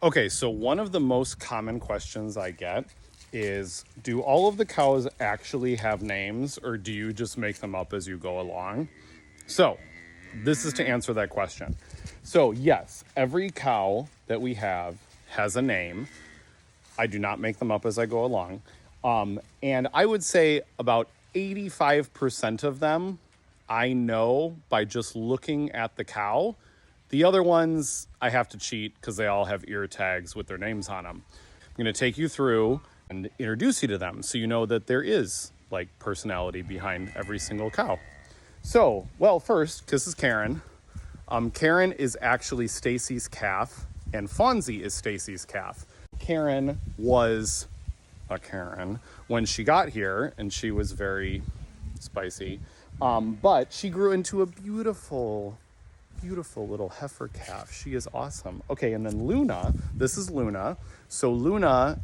Okay, so one of the most common questions I get is, do all of the cows actually have names, or do you just make them up as you go along? So this is to answer that question. So yes, every cow that we have has a name. I do not make them up as I go along. And I would say about 85% of them I know by just looking at the cow. The other ones I have to cheat because they all have ear tags with their names on them. I'm going to take you through and introduce you to them so you know that there is like personality behind every single cow. So, well, first, this is Karen. Karen is actually Stacy's calf, and Fonzie is Stacy's calf. Karen was a Karen when she got here, and she was very spicy. But she grew into a beautiful little heifer calf. She is awesome. Okay, and then Luna, this is Luna. So Luna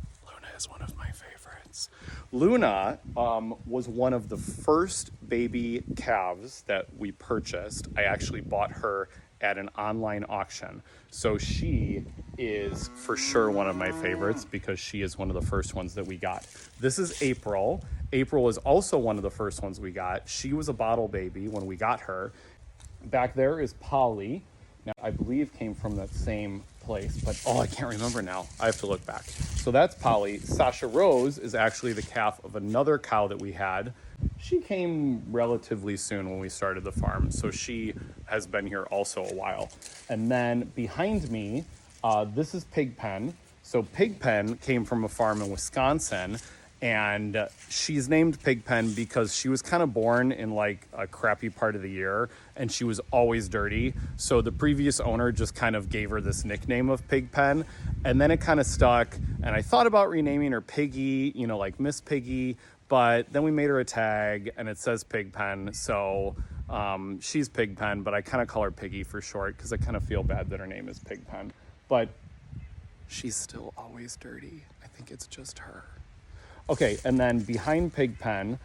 is one of my favorites. Luna was one of the first baby calves that we purchased. I actually bought her at an online auction. So she is for sure one of my favorites because she is one of the first ones that we got. This is April. April is also one of the first ones we got. She was a bottle baby when we got her. Back there is Polly. Now, I believe came from that same place, but I can't remember now. I have to look back. So that's Polly. Sasha Rose is actually the calf of another cow that we had. She came relatively soon when we started the farm, so she has been here also a while. And then behind me, this is Pigpen. So Pigpen came from a farm in Wisconsin, and she's named Pigpen because she was kind of born in like a crappy part of the year and she was always dirty. So the previous owner just kind of gave her this nickname of Pigpen, and then it kind of stuck. And I thought about renaming her Piggy, like Miss Piggy, but then we made her a tag and it says Pigpen. So she's Pigpen, but I kind of call her Piggy for short because I kind of feel bad that her name is Pigpen. But she's still always dirty. I think it's just her. Okay, and then behind Pigpen,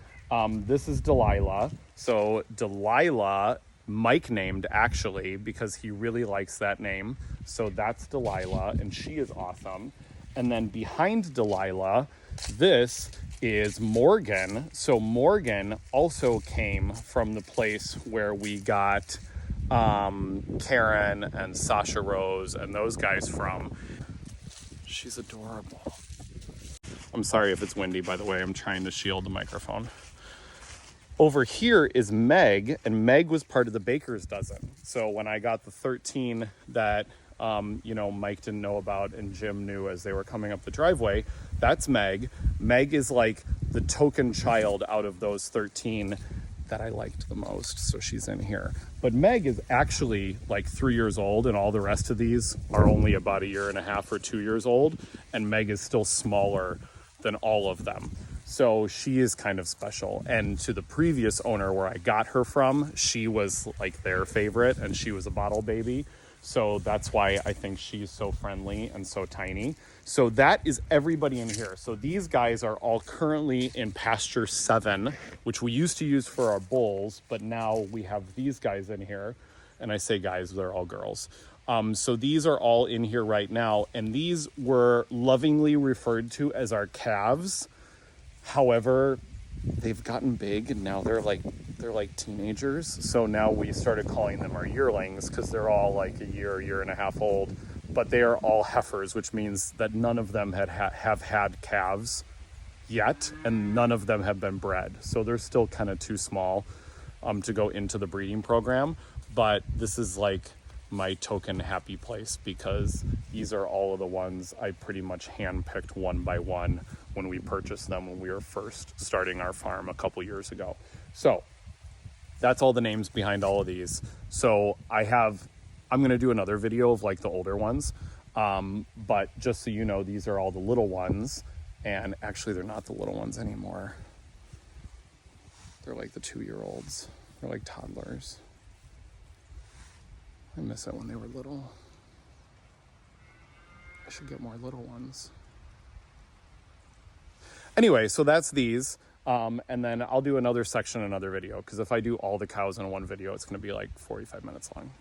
this is Delilah. So Delilah, Mike named actually because he really likes that name. So that's Delilah, and she is awesome. And then behind Delilah, this is Morgan. So Morgan also came from the place where we got Karen and Sasha Rose and those guys from. She's adorable. I'm sorry if it's windy, by the way. I'm trying to shield the microphone. Over here is Meg, and Meg was part of the baker's dozen. So when I got the 13 that, Mike didn't know about and Jim knew as they were coming up the driveway, that's Meg. Meg is like the token child out of those 13 that I liked the most, so she's in here. But Meg is actually like 3 years old, and all the rest of these are only about 1.5 years or 2 years old, and Meg is still smaller than all of them. So she is kind of special. And to the previous owner where I got her from, she was like their favorite, and she was a bottle baby. So that's why I think she's so friendly and so tiny. So that is everybody in here. So these guys are all currently in pasture 7, which we used to use for our bulls, but now we have these guys in here. And I say guys, they're all girls. So these are all in here right now, and these were lovingly referred to as our calves. However, they've gotten big, and now they're like teenagers. So now we started calling them our yearlings because they're all like 1 year and a half old. But they are all heifers, which means that none of them have had calves yet, and none of them have been bred. So they're still kind of too small to go into the breeding program. But this is like my token happy place because these are all of the ones I pretty much handpicked one by one when we purchased them when we were first starting our farm a couple years ago. So that's all the names behind all of these. So I'm going to do another video of like the older ones. But just so you know, these are all the little ones, and actually they're not the little ones anymore. They're like the 2-year-olds. They're like toddlers. I miss it when they were little. I should get more little ones. Anyway, so that's these. And then I'll do another section in another video, because if I do all the cows in one video, it's going to be like 45 minutes long.